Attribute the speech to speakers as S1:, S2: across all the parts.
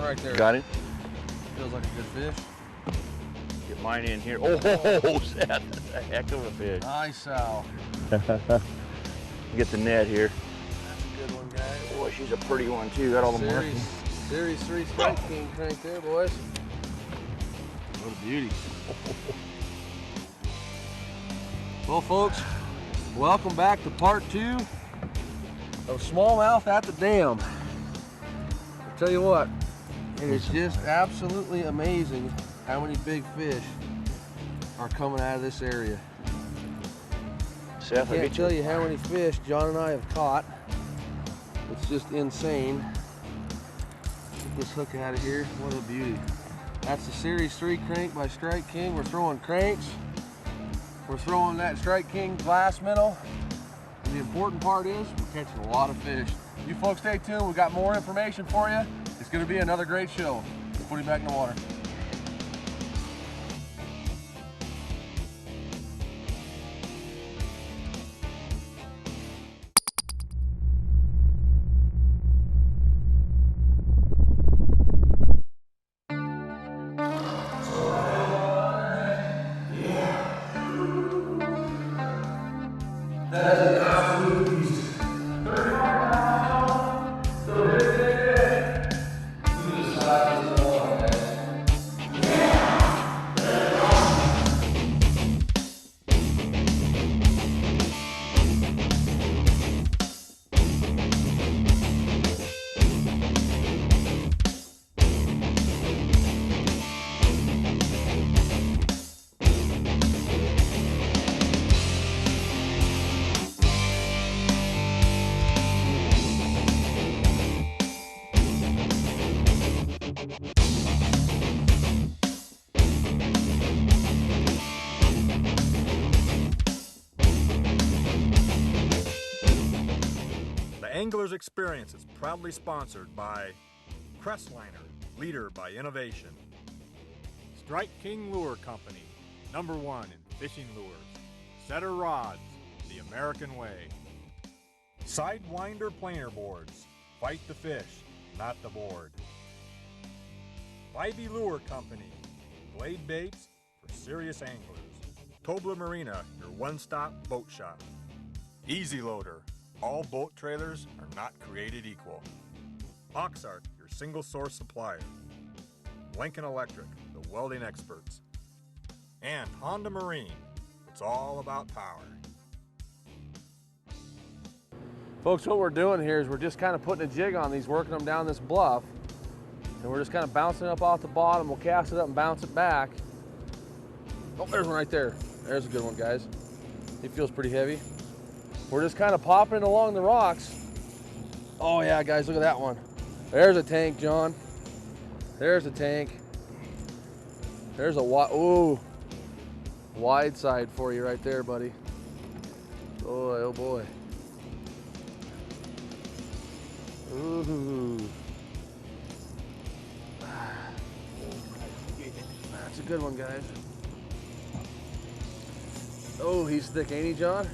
S1: right there.
S2: Got it?
S1: Feels like a good fish.
S2: Get mine in here. Oh, Seth, that's a heck of a fish.
S1: Nice sow.
S2: Get the net here.
S1: That's a good one, guys.
S2: Boy, she's a pretty one too. Got all the markings.
S1: Series 3 Strike King crank there, boys. What a beauty. Well, folks, welcome back to part 2 of Smallmouth at the Dam. I'll tell you what, it is just absolutely amazing how many big fish are coming out of this area.
S2: Seth,
S1: I can't tell you how many fish John and I have caught. It's just insane. Get this hook out of here. What a beauty. That's the Series 3 crank by Strike King. We're throwing cranks. We're throwing that Strike King glass minnow. And the important part is we're catching a lot of fish. You folks stay tuned. We've got more information for you. It's going to be another great show. Let's put him back in the water.
S3: Angler's Xperience is proudly sponsored by Crestliner, leader by innovation. Strike King Lure Company, #1 in fishing lures. Setter Rods, the American way. Sidewinder planer boards, fight the fish, not the board. Vibey Lure Company, blade baits for serious anglers. Tobler Marina, your one-stop boat shop. Easy Loader, all boat trailers are not created equal. Oxark, your single source supplier. Lincoln Electric, the welding experts. And Honda Marine, it's all about power.
S1: Folks, what we're doing here is we're just kind of putting a jig on these, working them down this bluff. And we're just kind of bouncing up off the bottom. We'll cast it up and bounce it back. Oh, there's one right there. There's a good one, guys. He feels pretty heavy. We're just kind of popping it along the rocks. Oh yeah, guys, look at that one. There's a tank, John. There's a tank. There's a wide side for you right there, buddy. Boy, oh boy. Ooh. That's a good one, guys. Oh, he's thick, ain't he, John?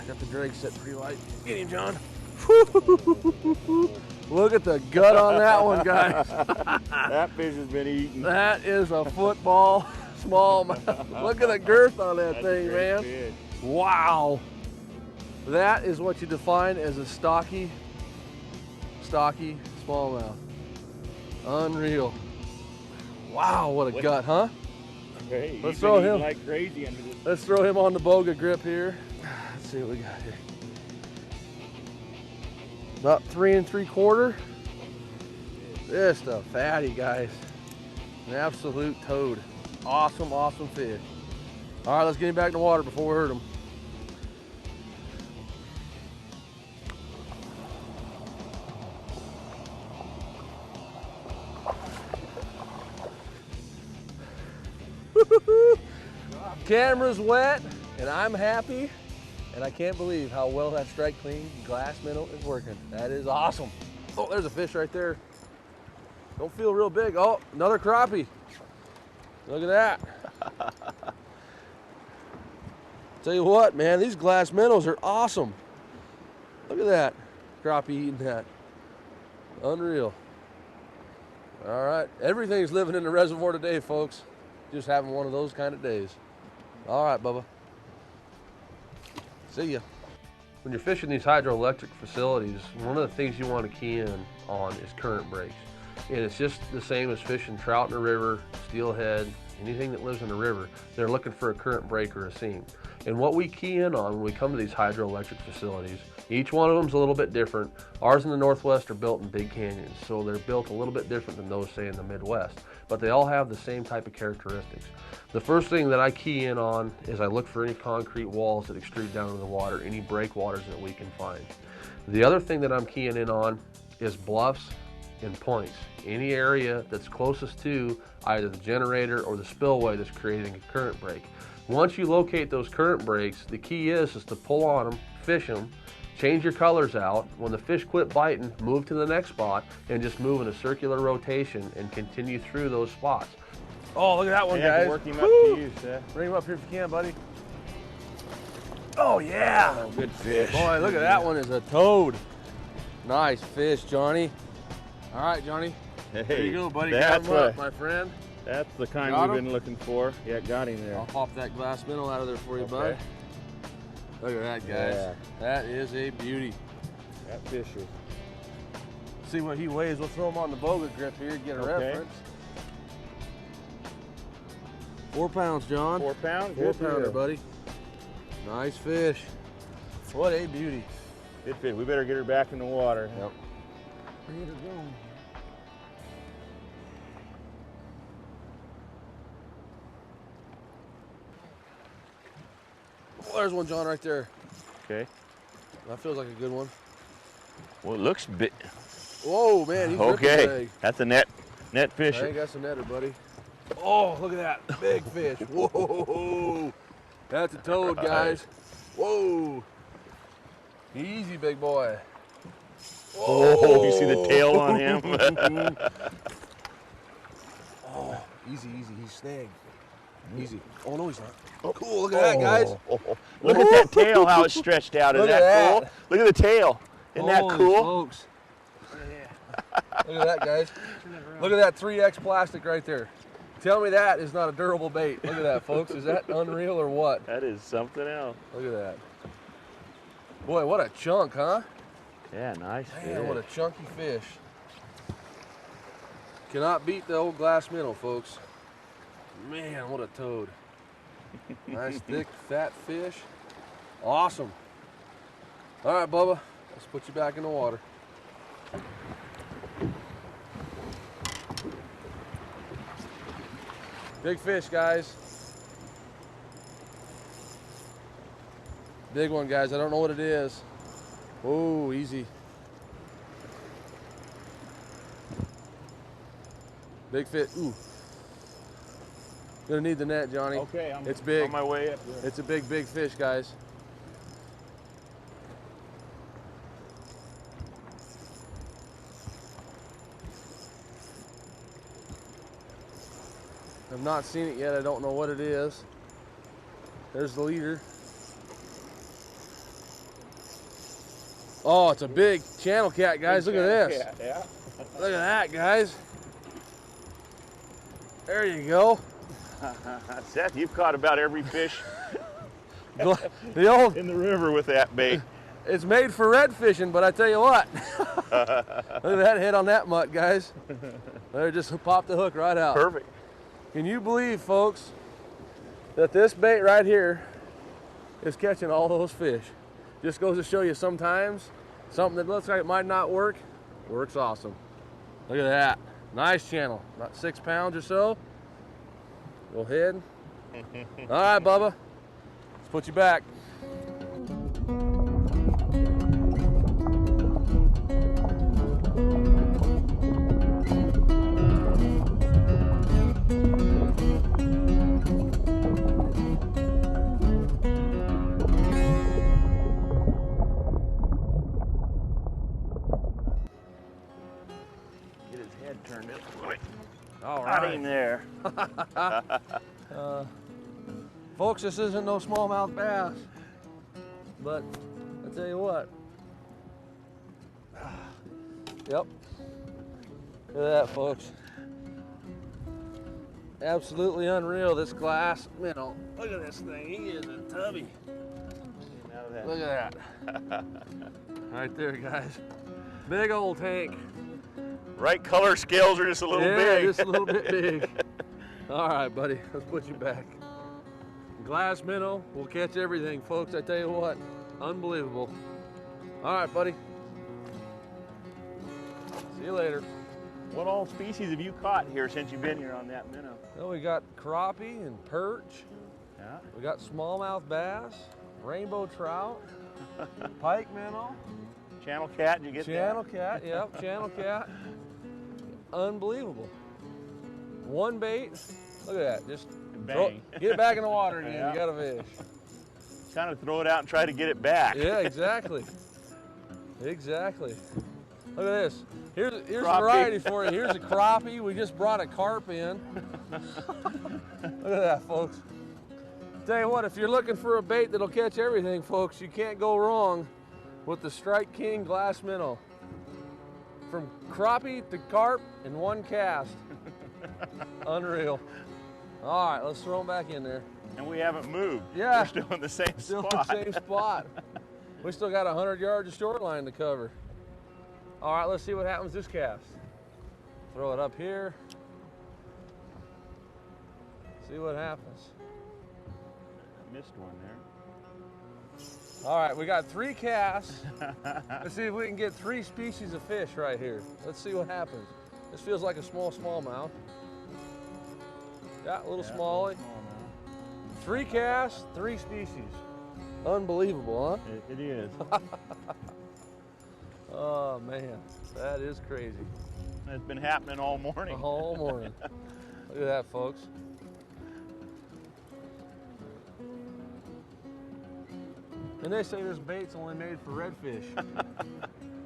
S1: Got the drag set pretty light. Get him, John. Look at the gut on that one, guys.
S2: That fish has been eaten.
S1: That is a football smallmouth. Look at the girth on that thing, man.
S2: Fish.
S1: Wow. That is what you define as a stocky smallmouth. Unreal. Wow, what a gut, huh?
S2: Hey,
S1: Let's throw him
S2: like crazy under this.
S1: Let's throw him on the boga grip here. Let's see what we got here. About 3 3/4. Just a fatty, guys. An absolute toad. Awesome, awesome fish. All right, let's get him back in the water before we hurt him. Camera's wet, and I'm happy, and I can't believe how well that Strike King glass minnow is working. That is awesome. Oh, there's a fish right there. Don't feel real big. Oh, another crappie. Look at that. Tell you what, man, these glass minnows are awesome. Look at that crappie eating that. Unreal. All right, everything's living in the reservoir today, folks. Just having one of those kind of days. All right, Bubba. See ya. When you're fishing these hydroelectric facilities, one of the things you want to key in on is current breaks. And it's just the same as fishing trout in a river, steelhead, anything that lives in a river. They're looking for a current break or a seam. And what we key in on when we come to these hydroelectric facilities, each one of them is a little bit different. Ours in the Northwest are built in big canyons, so they're built a little bit different than those, say, in the Midwest. But they all have the same type of characteristics. The first thing that I key in on is I look for any concrete walls that extrude down into the water, any breakwaters that we can find. The other thing that I'm keying in on is bluffs and points. Any area that's closest to either the generator or the spillway that's creating a current break. Once you locate those current breaks, the key is to pull on them, fish them, change your colors out. When the fish quit biting, move to the next spot and just move in a circular rotation and continue through those spots. Oh, look at that one, guys.
S2: Work him up to you, Seth.
S1: Bring him up here if you can, buddy. Oh, yeah.
S2: Oh, good fish.
S1: Boy, look at that one. Is a toad. Nice fish, Johnny. All right, Johnny.
S2: Hey,
S1: there you go, buddy.
S2: that's
S1: Got him up, my friend.
S2: That's the kind
S1: Got
S2: we've
S1: him?
S2: been looking for. Yeah, got him there.
S1: I'll pop that glass minnow out of there for you, bud.
S2: Okay.
S1: Look at that, guys.
S2: Yeah.
S1: That is a beauty.
S2: That fish is.
S1: See what he weighs. We'll throw him on the boga grip here to get a
S2: Okay.
S1: reference. 4 pounds, John.
S2: 4 pounds?
S1: 4 pounder, buddy. Nice fish. What a beauty.
S2: Good fish. We better get her back in the water.
S1: Yep.
S2: Bring her go.
S1: Oh, there's one, John, right there.
S2: Okay.
S1: That feels like a good one.
S2: Well, it looks big.
S1: Whoa, man, he's ripping
S2: Okay.
S1: big.
S2: That's a net
S1: I
S2: fish.
S1: ain't got some netter, buddy. Oh, look at that big fish. Whoa, that's a toad, guys. Whoa. Easy, big boy.
S2: Oh, you see the tail on him?
S1: Oh, easy, easy. He's snagged. Easy. Oh, no, he's not. Oh, cool. Look at that, guys.
S2: Look at that tail, how it's stretched out. Isn't
S1: Look at
S2: that cool?
S1: that.
S2: Look at the tail. Isn't that
S1: Holy
S2: cool?
S1: smokes. Look at that, guys. Look at that 3X plastic right there. Tell me that is not a durable bait. Look at that, folks. Is that unreal or what?
S2: That is something else.
S1: Look at that. Boy, what a chunk, huh?
S2: Yeah, nice
S1: Man, what a
S2: fish.
S1: chunky fish. Cannot beat the old glass minnow, folks. Man, what a toad. Nice, thick, fat fish. Awesome. All right, Bubba. Let's put you back in the water. Big fish, guys. Big one, guys. I don't know what it is. Oh, easy. Big fish. Ooh. Gonna need the net, Johnny.
S2: Okay, I'm
S1: It's big.
S2: on my way up there.
S1: It's a big, big fish, guys. I've not seen it yet. I don't know what it is. There's the leader. Oh, it's a big channel cat, guys. Look at this.
S2: Yeah.
S1: Look at that, guys. There you go.
S2: Seth, you've caught about every fish
S1: The old,
S2: in the river with that bait.
S1: it's made for red fishing, but I tell you what. Look at that hit on that mutt, guys. There, just popped the hook right out.
S2: Perfect.
S1: Can you believe, folks, that this bait right here is catching all those fish? Just goes to show you sometimes something that looks like it might not work, works awesome. Look at that. Nice channel. About 6 pounds or so. Go ahead. All right, Bubba. Let's put you back.
S2: Get his head turned this way.
S1: All
S2: Got
S1: right.
S2: him there.
S1: Folks, this isn't no smallmouth bass, but I tell you what. Yep. Look at that, folks. Absolutely unreal, this glass minnow. Look at this thing, he is a tubby. Look at that. Right there, guys. Big old tank.
S2: Right color scales are just a little big.
S1: Yeah, just a little bit big. All right, buddy, let's put you back. Glass minnow will catch everything, folks. I tell you what, unbelievable. All right, buddy. See you later.
S2: What all species have you caught here since you've been here on that minnow?
S1: Well, we got crappie and perch.
S2: Yeah.
S1: We got smallmouth bass, rainbow trout, pike minnow.
S2: Channel cat, did you get
S1: Channel cat, yep, channel cat. Unbelievable. One bait, look at that, just
S2: Bang.
S1: get it back in the water again,
S2: Yeah.
S1: you got a fish.
S2: Kind of throw it out and try to get it back.
S1: Yeah, exactly. Exactly. Look at this. Here's a
S2: Crappie.
S1: variety for you. Here's a crappie. We just brought a carp in. Look at that, folks. Tell you what, if you're looking for a bait that'll catch everything, folks, you can't go wrong with the Strike King glass minnow. From crappie to carp in one cast. Unreal. All right, let's throw them back in there.
S2: And we haven't moved.
S1: Yeah.
S2: We're still in the same
S1: Still
S2: spot.
S1: in the same spot. We still got 100 yards of shoreline to cover. All right, let's see what happens this cast. Throw it up here. See what happens.
S2: Missed one there.
S1: All right, we got 3 casts. Let's see if we can get 3 species of fish right here. Let's see what happens. This feels like a small smallmouth. Yeah, a little smallie. 3 casts, 3 species. Unbelievable, huh?
S2: It is.
S1: Oh man, that is crazy.
S2: It's been happening all morning.
S1: The whole morning. Look at that, folks. And they say this bait's only made for redfish.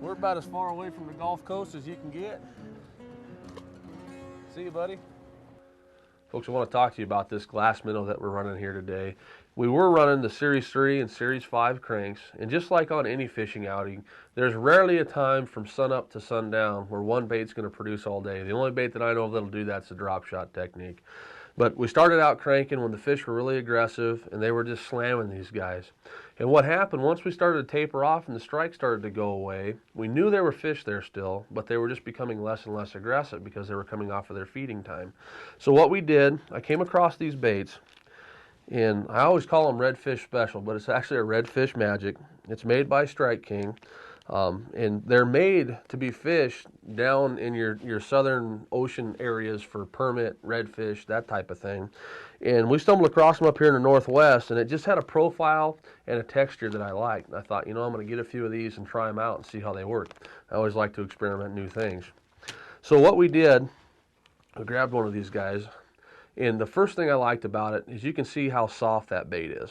S1: We're about as far away from the Gulf Coast as you can get. See you, buddy. Folks, I want to talk to you about this glass minnow that we're running here today. We were running the Series 3 and Series 5 cranks, and just like on any fishing outing, there's rarely a time from sunup to sundown where one bait's going to produce all day. The only bait that I know of that'll do that's the drop shot technique. But we started out cranking when the fish were really aggressive, and they were just slamming these guys. And what happened, once we started to taper off and the strike started to go away, we knew there were fish there still, but they were just becoming less and less aggressive because they were coming off of their feeding time. So what we did, I came across these baits, and I always call them Redfish Special, but it's actually a Redfish Magic. It's made by Strike King. And they're made to be fished down in your southern ocean areas for permit, redfish, that type of thing. And we stumbled across them up here in the Northwest, and it just had a profile and a texture that I liked. And I thought, you know, I'm going to get a few of these and try them out and see how they work. I always like to experiment new things. So what we did, I grabbed one of these guys, and the first thing I liked about it is you can see how soft that bait is.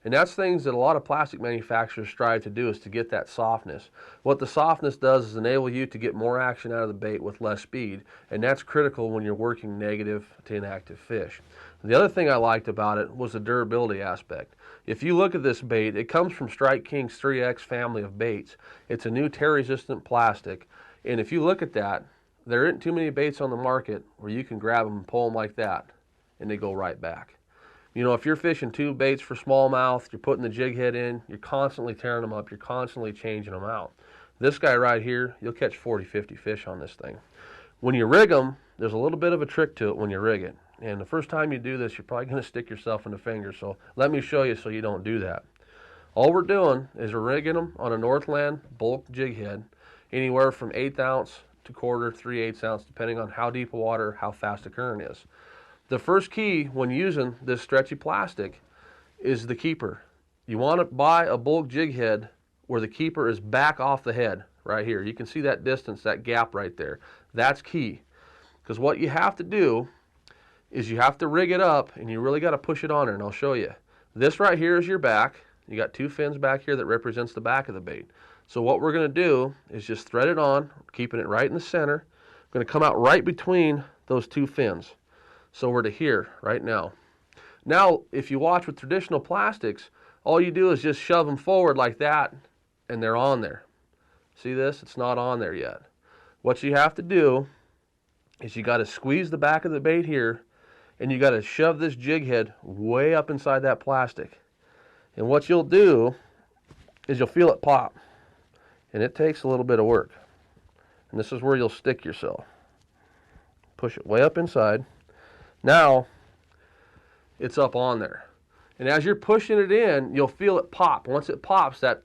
S1: And that's things that a lot of plastic manufacturers strive to do, is to get that softness. What the softness does is enable you to get more action out of the bait with less speed, and that's critical when you're working negative to inactive fish. The other thing I liked about it was the durability aspect. If you look at this bait, it comes from Strike King's 3X family of baits. It's a new tear-resistant plastic, and if you look at that, there aren't too many baits on the market where you can grab them and pull them like that, and they go right back. You know, if you're fishing 2 baits for smallmouth, you're putting the jig head in, you're constantly tearing them up, you're constantly changing them out. This guy right here, you'll catch 40, 50 fish on this thing. When you rig them, there's a little bit of a trick to it when you rig it. And the first time you do this, you're probably going to stick yourself in the finger. So let me show you so you don't do that. All we're doing is we're rigging them on a Northland bulk jig head, anywhere from 1/8 ounce to quarter, 3/8 ounce, depending on how deep water, how fast the current is. The first key when using this stretchy plastic is the keeper. You want to buy a bulk jig head where the keeper is back off the head right here. You can see that distance, that gap right there. That's key. Because what you have to do is you have to rig it up, and you really got to push it on there, and I'll show you. This right here is your back. You got 2 fins back here that represents the back of the bait. So what we're going to do is just thread it on, keeping it right in the center. I'm going to come out right between those 2 fins. So we're to here right now. Now, if you watch with traditional plastics, all you do is just shove them forward like that, and they're on there. See this? It's not on there yet. What you have to do is you got to squeeze the back of the bait here, and you got to shove this jig head way up inside that plastic. And what you'll do is you'll feel it pop, and it takes a little bit of work. And this is where you'll stick yourself. Push it way up inside. Now it's up on there. And as you're pushing it in, you'll feel it pop. Once it pops, that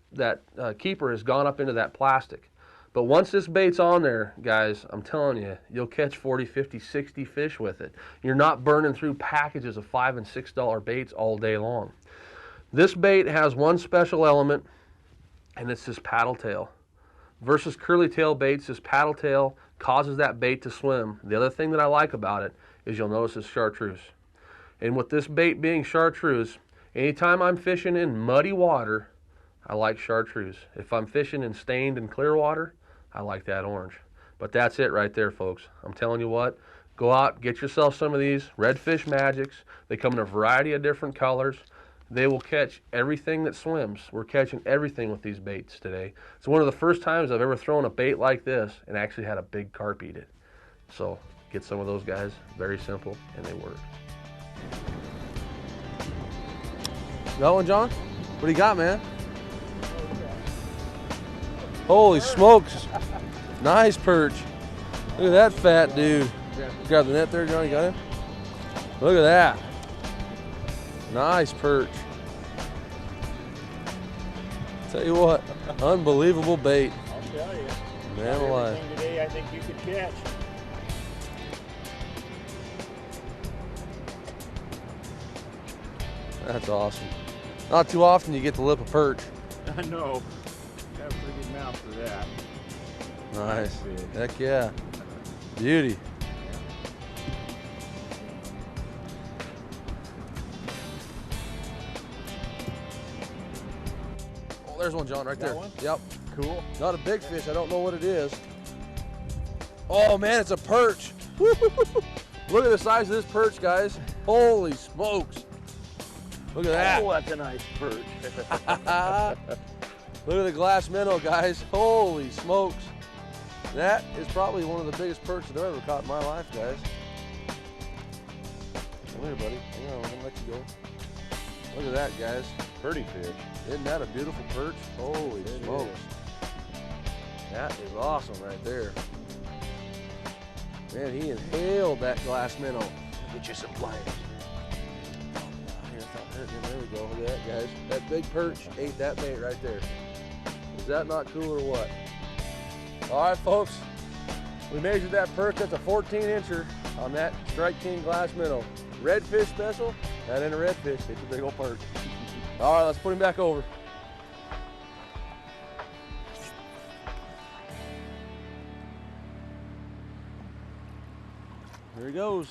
S1: keeper has gone up into that plastic. But once this bait's on there, guys, I'm telling you, you'll catch 40, 50, 60 fish with it. You're not burning through packages of $5 and $6 baits all day long. This bait has one special element, and it's this paddle tail. Versus curly tail baits, this paddle tail causes that bait to swim. The other thing that I like about it is you'll notice it's chartreuse. And with this bait being chartreuse, anytime I'm fishing in muddy water, I like chartreuse. If I'm fishing in stained and clear water, I like that orange. But that's it right there, folks. I'm telling you what, go out, get yourself some of these Redfish Magics. They come in a variety of different colors. They will catch everything that swims. We're catching everything with these baits today. It's one of the first times I've ever thrown a bait like this and actually had a big carp eat it. So get some of those guys. Very simple, and they work. Got one, John? What do you got, man? Holy smokes. Nice perch. Look at that fat dude. Grab the net there, John. You got him? Look at that. Nice perch. Tell you what, unbelievable bait.
S2: I'll tell you.
S1: Man alive.
S2: Everything today I think you could catch.
S1: That's awesome. Not too often you get to lip a perch.
S2: I know. Have a pretty good mouth for that.
S1: Nice.
S2: Nice.
S1: Heck yeah. Beauty. Oh, there's one, John, right
S2: That
S1: there.
S2: one?
S1: Yep.
S2: Cool.
S1: Not a big fish. I don't know what it is. Oh, man, it's a perch. Look at the size of this perch, guys. Holy smokes. Look at that.
S2: Oh, that's a nice perch.
S1: Look at the glass minnow, guys. Holy smokes. That is probably one of the biggest perches I've ever caught in my life, guys. Come here, buddy. Hang on, I'm gonna let you go. Look at that, guys.
S2: Pretty fish.
S1: Isn't that a beautiful perch? Holy smokes. That is awesome right there. Man, he inhaled that glass minnow.
S2: Get you some pliers.
S1: There we go. Look at that, guys. That big perch ate that bait right there. Is that not cool or what? All right, folks. We measured that perch. That's a 14-incher on that Strike King glass minnow. Redfish special. That ain't a redfish. It's a big old perch. All right, let's put him back over. There he goes.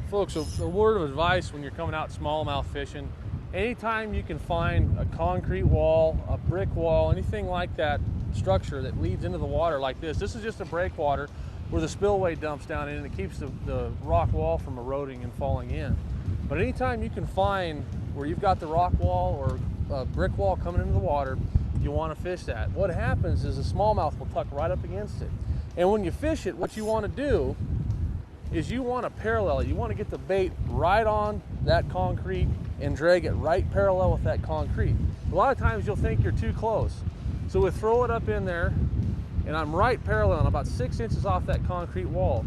S1: Folks, a word of advice when you're coming out smallmouth fishing, anytime you can find a concrete wall, a brick wall, anything like that structure that leads into the water like this. This is just a breakwater where the spillway dumps down in and it keeps the rock wall from eroding and falling in. But anytime you can find where you've got the rock wall or a brick wall coming into the water, you want to fish that. What happens is the smallmouth will tuck right up against it. And when you fish it, what you want to do is you want to parallel it. You want to get the bait right on that concrete and drag it right parallel with that concrete. A lot of times you'll think you're too close. So we throw it up in there and I'm right parallel, about 6 inches off that concrete wall.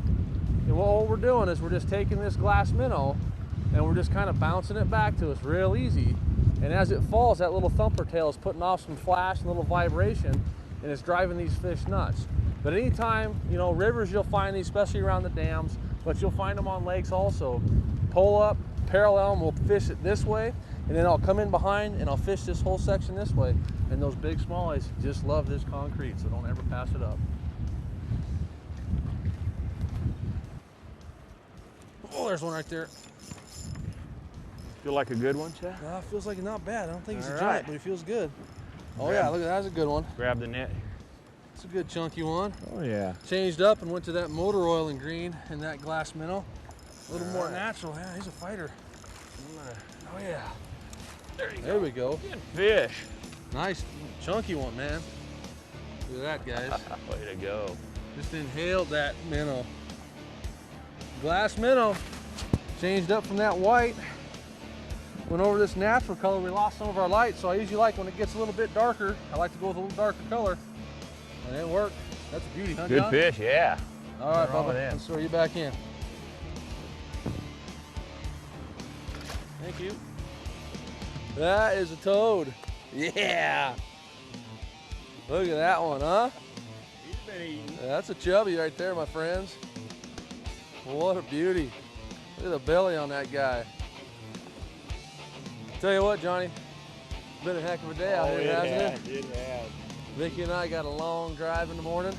S1: And what we're doing is we're just taking this glass minnow and we're just kind of bouncing it back to us real easy. And as it falls, that little thumper tail is putting off some flash and little vibration, and it's driving these fish nuts. But anytime, you know, rivers, you'll find these, especially around the dams, but you'll find them on lakes also. Pull up, parallel, and we'll fish it this way, and then I'll come in behind and I'll fish this whole section this way. And those big smallies just love this concrete, so don't ever pass it up. Oh, there's one right there.
S2: Feel like a good one, Seth?
S1: Feels like not bad. I don't think he's
S2: All
S1: a
S2: right.
S1: giant, but he feels good. Oh yeah, look at that. That's a good one.
S2: Grab the net.
S1: It's a good chunky one.
S2: Oh yeah.
S1: Changed up and went to that motor oil and green and that glass minnow. A little more natural. Yeah, he's a fighter. Oh yeah. There we go.
S2: Good fish.
S1: Nice chunky one, man. Look at that, guys.
S2: Way to go.
S1: Just inhaled that minnow. Glass minnow. Changed up from that white. Went over this natural color. We lost some of our light, so I usually like when it gets a little bit darker, I like to go with a little darker color. And it worked. That's a beauty, huh,
S2: Good
S1: John?
S2: fish, yeah.
S1: All right,
S2: Nothing wrong
S1: Bubba,
S2: with that.
S1: let's throw you back in. Thank you. That is a toad. Yeah. Look at that one, huh?
S2: He's been eating.
S1: That's a chubby right there, my friends. What a beauty. Look at the belly on that guy. Tell you what, Johnny, it's been a heck of a day out here, hasn't it?
S2: It has.
S1: Vicky and I got a long drive in the morning,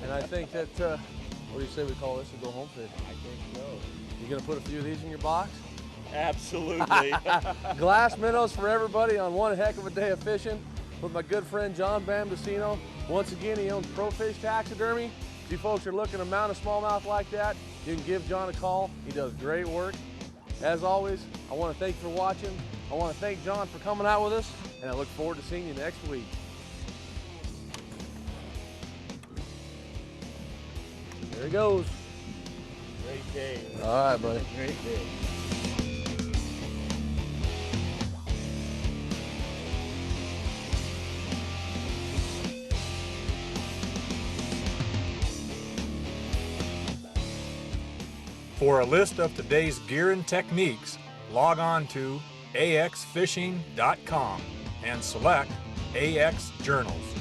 S1: and I think that, what do you say we call this, a go home fish?
S2: I think so.
S1: You gonna put a few of these in your box?
S2: Absolutely.
S1: Glass minnows for everybody on one heck of a day of fishing with my good friend John Bambasino. Once again, he owns Pro Fish Taxidermy. If you folks are looking to mount a smallmouth like that, you can give John a call. He does great work. As always, I want to thank you for watching. I want to thank John for coming out with us, and I look forward to seeing you next week. There he goes.
S2: Great day.
S1: All right, buddy.
S2: Great day.
S3: For a list of today's gear and techniques, log on to axfishing.com and select AX Journals.